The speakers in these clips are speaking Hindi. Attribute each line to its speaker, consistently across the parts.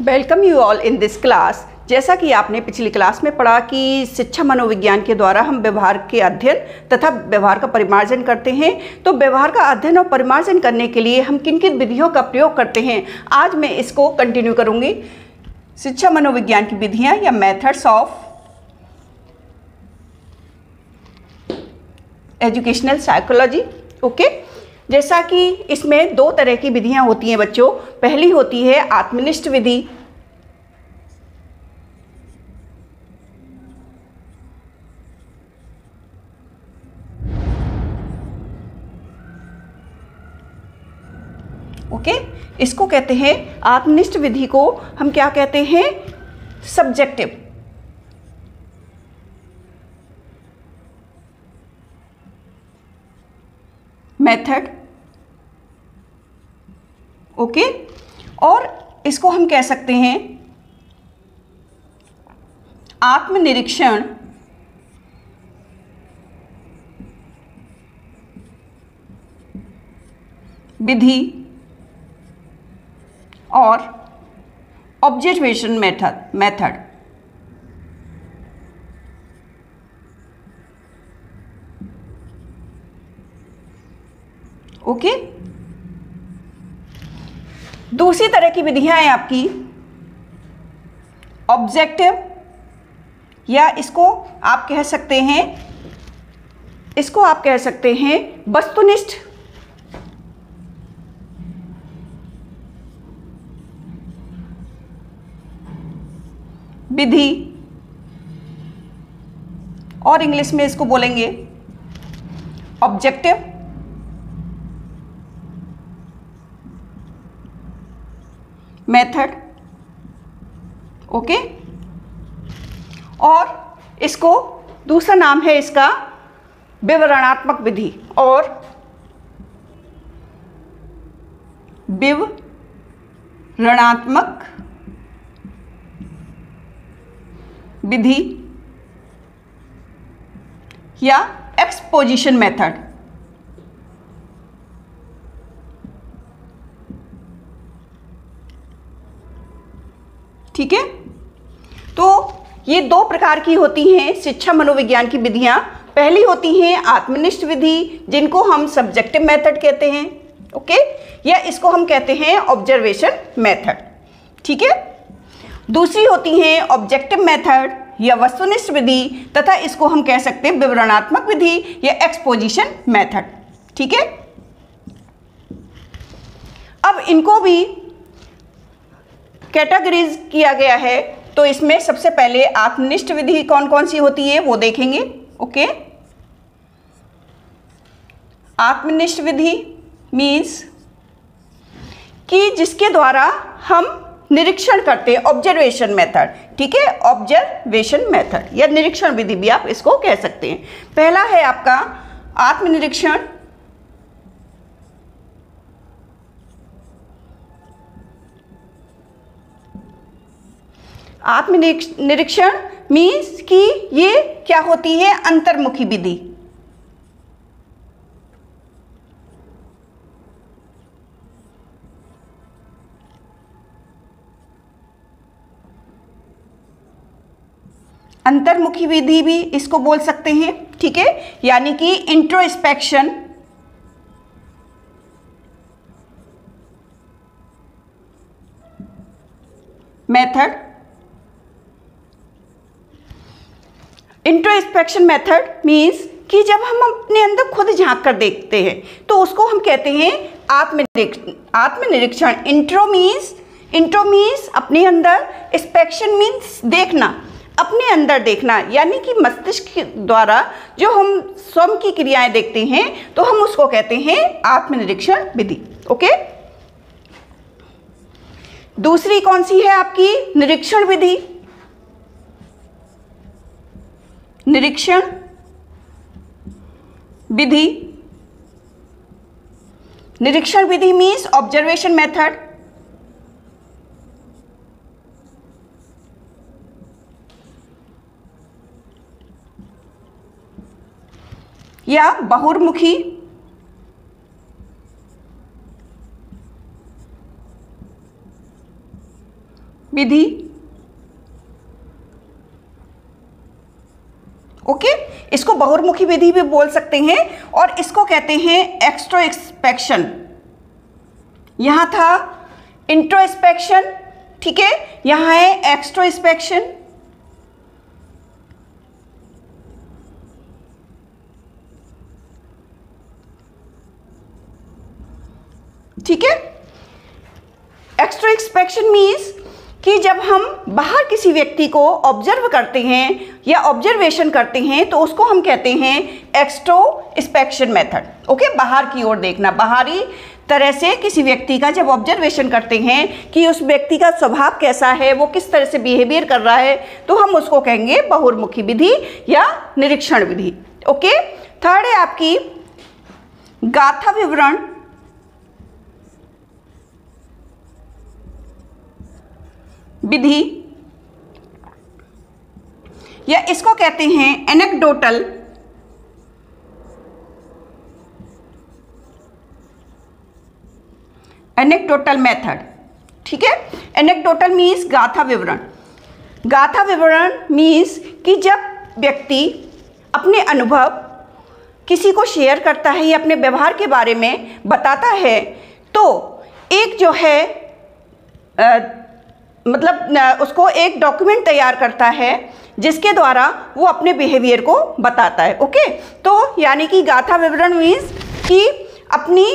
Speaker 1: Welcome you all in this class. जैसा कि आपने पिछली क्लास में पढ़ा कि शिक्षा मनोविज्ञान के द्वारा हम व्यवहार के अध्ययन तथा व्यवहार का परिमार्जन करते हैं। तो व्यवहार का अध्ययन और परिमार्जन करने के लिए हम किन किन विधियों का प्रयोग करते हैं, आज मैं इसको कंटिन्यू करूँगी। शिक्षा मनोविज्ञान की विधियाँ या methods of educational psychology. Okay, जैसा कि इसमें दो तरह की विधियां होती हैं बच्चों। पहली होती है आत्मनिष्ठ विधि। ओके, इसको कहते हैं आत्मनिष्ठ विधि को हम क्या कहते हैं, सब्जेक्टिव। मेथड। ओके, और इसको हम कह सकते हैं आत्मनिरीक्षण विधि और ऑब्जर्वेशन मेथड। ओके, दूसरी तरह की विधियां हैं आपकी ऑब्जेक्टिव, या इसको आप कह सकते हैं वस्तुनिष्ठ विधि, और इंग्लिश में इसको बोलेंगे ऑब्जेक्टिव मेथड। ओके, और इसको दूसरा नाम है इसका विवरणात्मक विधि और विवरणात्मक विधि या एक्सपोजिशन मेथड। ठीक है, तो ये दो प्रकार की होती हैं शिक्षा मनोविज्ञान की विधियां। पहली होती हैं आत्मनिष्ठ विधि, जिनको हम सब्जेक्टिव मेथड कहते हैं। ओके, या इसको हम कहते हैं ऑब्जर्वेशन मेथड। ठीक है, दूसरी होती हैं ऑब्जेक्टिव मेथड या वस्तुनिष्ठ विधि, तथा इसको हम कह सकते हैं विवरणात्मक विधि या एक्सपोजिशन मेथड। ठीक है, अब इनको भी कैटेगरीज किया गया है। तो इसमें सबसे पहले आत्मनिष्ठ विधि कौन कौन सी होती है वो देखेंगे। ओके, आत्मनिष्ठ विधि मीन्स कि जिसके द्वारा हम निरीक्षण करते हैं, ऑब्जर्वेशन मेथड। ठीक है, ऑब्जर्वेशन मेथड या निरीक्षण विधि भी आप इसको कह सकते हैं। पहला है आपका आत्मनिरीक्षण। आत्मनिरीक्षण मीन्स कि ये क्या होती है, अंतर्मुखी विधि। अंतर्मुखी विधि भी इसको बोल सकते हैं। ठीक है, यानी कि introspection method. Introspection method means कि जब हम अपने अंदर खुद झांक कर देखते हैं तो उसको हम कहते हैं आत्मनिरीक्षण। इंट्रो मीन्स अपने अंदर, स्पेक्शन मीन्स देखना, अपने अंदर देखना, यानी कि मस्तिष्क द्वारा जो हम स्वयं की क्रियाएं देखते हैं तो हम उसको कहते हैं आत्मनिरीक्षण विधि। ओके, दूसरी कौन सी है आपकी, निरीक्षण विधि। निरीक्षण विधि, निरीक्षण विधि मीन्स ऑब्जर्वेशन मेथड। या बहुर्मुखी विधि। ओके, इसको बहुर्मुखी विधि भी बोल सकते हैं और इसको कहते हैं एक्सट्रोस्पेक्शन। यहां था इंट्रोस्पेक्शन, ठीक है, यहां है एक्सट्रोस्पेक्शन। ठीक है, एक्सट्रोस्पेक्शन मीन्स कि जब हम बाहर किसी व्यक्ति को ऑब्जर्व करते हैं या ऑब्जर्वेशन करते हैं तो उसको हम कहते हैं एक्सट्रोस्पेक्शन मेथड। ओके, बाहर की ओर देखना, बाहरी तरह से किसी व्यक्ति का जब ऑब्जर्वेशन करते हैं कि उस व्यक्ति का स्वभाव कैसा है, वो किस तरह से बिहेवियर कर रहा है, तो हम उसको कहेंगे बहुर्मुखी विधि या निरीक्षण विधि। ओके, थर्ड है आपकी गाथा विवरण विधि, या इसको कहते हैं एनेक्डोटल मेथड। ठीक है, एनेक्डोटल मीन्स गाथा विवरण। गाथा विवरण मीन्स कि जब व्यक्ति अपने अनुभव किसी को शेयर करता है या अपने व्यवहार के बारे में बताता है तो एक जो है मतलब उसको एक डॉक्यूमेंट तैयार करता है जिसके द्वारा वो अपने बिहेवियर को बताता है। ओके, तो यानी कि गाथा विवरण मीन्स कि अपनी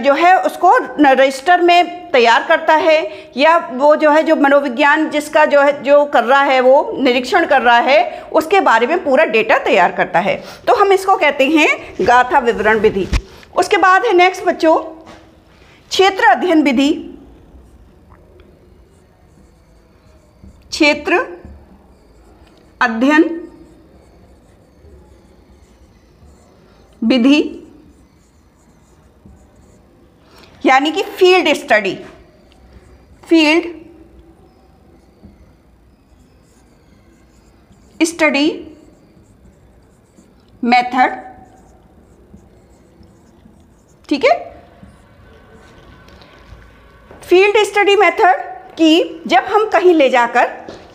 Speaker 1: जो है उसको रजिस्टर में तैयार करता है, या वो जो है जो मनोविज्ञान जिसका जो है जो कर रहा है, वो निरीक्षण कर रहा है, उसके बारे में पूरा डेटा तैयार करता है, तो हम इसको कहते हैं गाथा विवरण विधि। उसके बाद है नेक्स्ट बच्चों क्षेत्र अध्ययन विधि। क्षेत्र अध्ययन विधि यानी कि फील्ड स्टडी मेथड। ठीक है, फील्ड स्टडी मेथड कि जब हम कहीं ले जाकर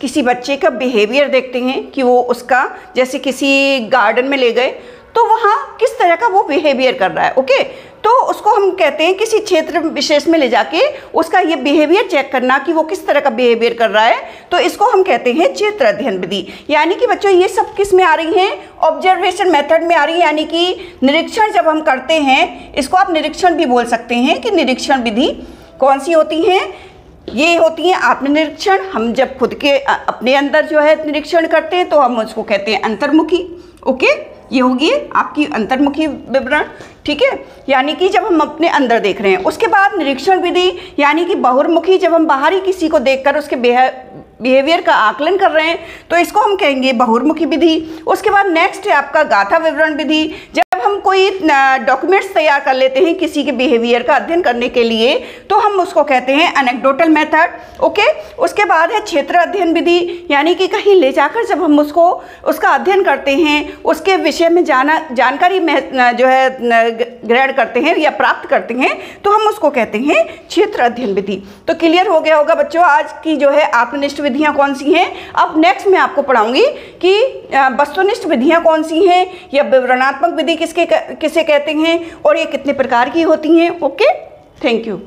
Speaker 1: किसी बच्चे का बिहेवियर देखते हैं कि वो उसका जैसे किसी गार्डन में ले गए तो वहाँ किस तरह का वो बिहेवियर कर रहा है। ओके, तो उसको हम कहते हैं किसी क्षेत्र विशेष में ले जाके उसका ये बिहेवियर चेक करना कि वो किस तरह का बिहेवियर कर रहा है, तो इसको हम कहते हैं क्षेत्र अध्ययन विधि। यानी कि बच्चों ये सब किस में आ रही हैं, ऑब्जर्वेशन मेथड में आ रही है, यानी कि निरीक्षण जब हम करते हैं, इसको आप निरीक्षण भी बोल सकते हैं कि निरीक्षण विधि कौन सी होती हैं, ये होती है आत्मनिरीक्षण। हम जब खुद के अपने अंदर जो है निरीक्षण करते हैं तो हम उसको कहते हैं अंतर्मुखी। ओके, ये होगी आपकी अंतर्मुखी विवरण। ठीक है, यानी कि जब हम अपने अंदर देख रहे हैं। उसके बाद निरीक्षण विधि यानी कि बहुर्मुखी, जब हम बाहरी किसी को देखकर उसके बिहेवियर का आकलन कर रहे हैं तो इसको हम कहेंगे बहुर्मुखी विधि। उसके बाद नेक्स्ट है आपका गाथा विवरण विधि। जब हम कोई डॉक्यूमेंट्स तैयार कर लेते हैं किसी के बिहेवियर का अध्ययन करने के लिए तो हम उसको कहते हैं एनेक्डोटल मेथड। ओके, उसके बाद है क्षेत्र अध्ययन विधि यानी कि कहीं ले जाकर जब हम उसका अध्ययन करते हैं, उसके विषय में जानकारी जो है ग्रहण करते हैं या प्राप्त करते हैं तो हम उसको कहते हैं क्षेत्र अध्ययन विधि। तो क्लियर हो गया होगा बच्चों आज की जो है आत्मनिष्ठ विधियां कौन सी हैं। अब नेक्स्ट मैं आपको पढ़ाऊंगी कि वस्तुनिष्ठ विधियां कौन सी हैं या विवरणात्मक विधि किसे कहते हैं और ये कितने प्रकार की होती हैं। Okay, thank you.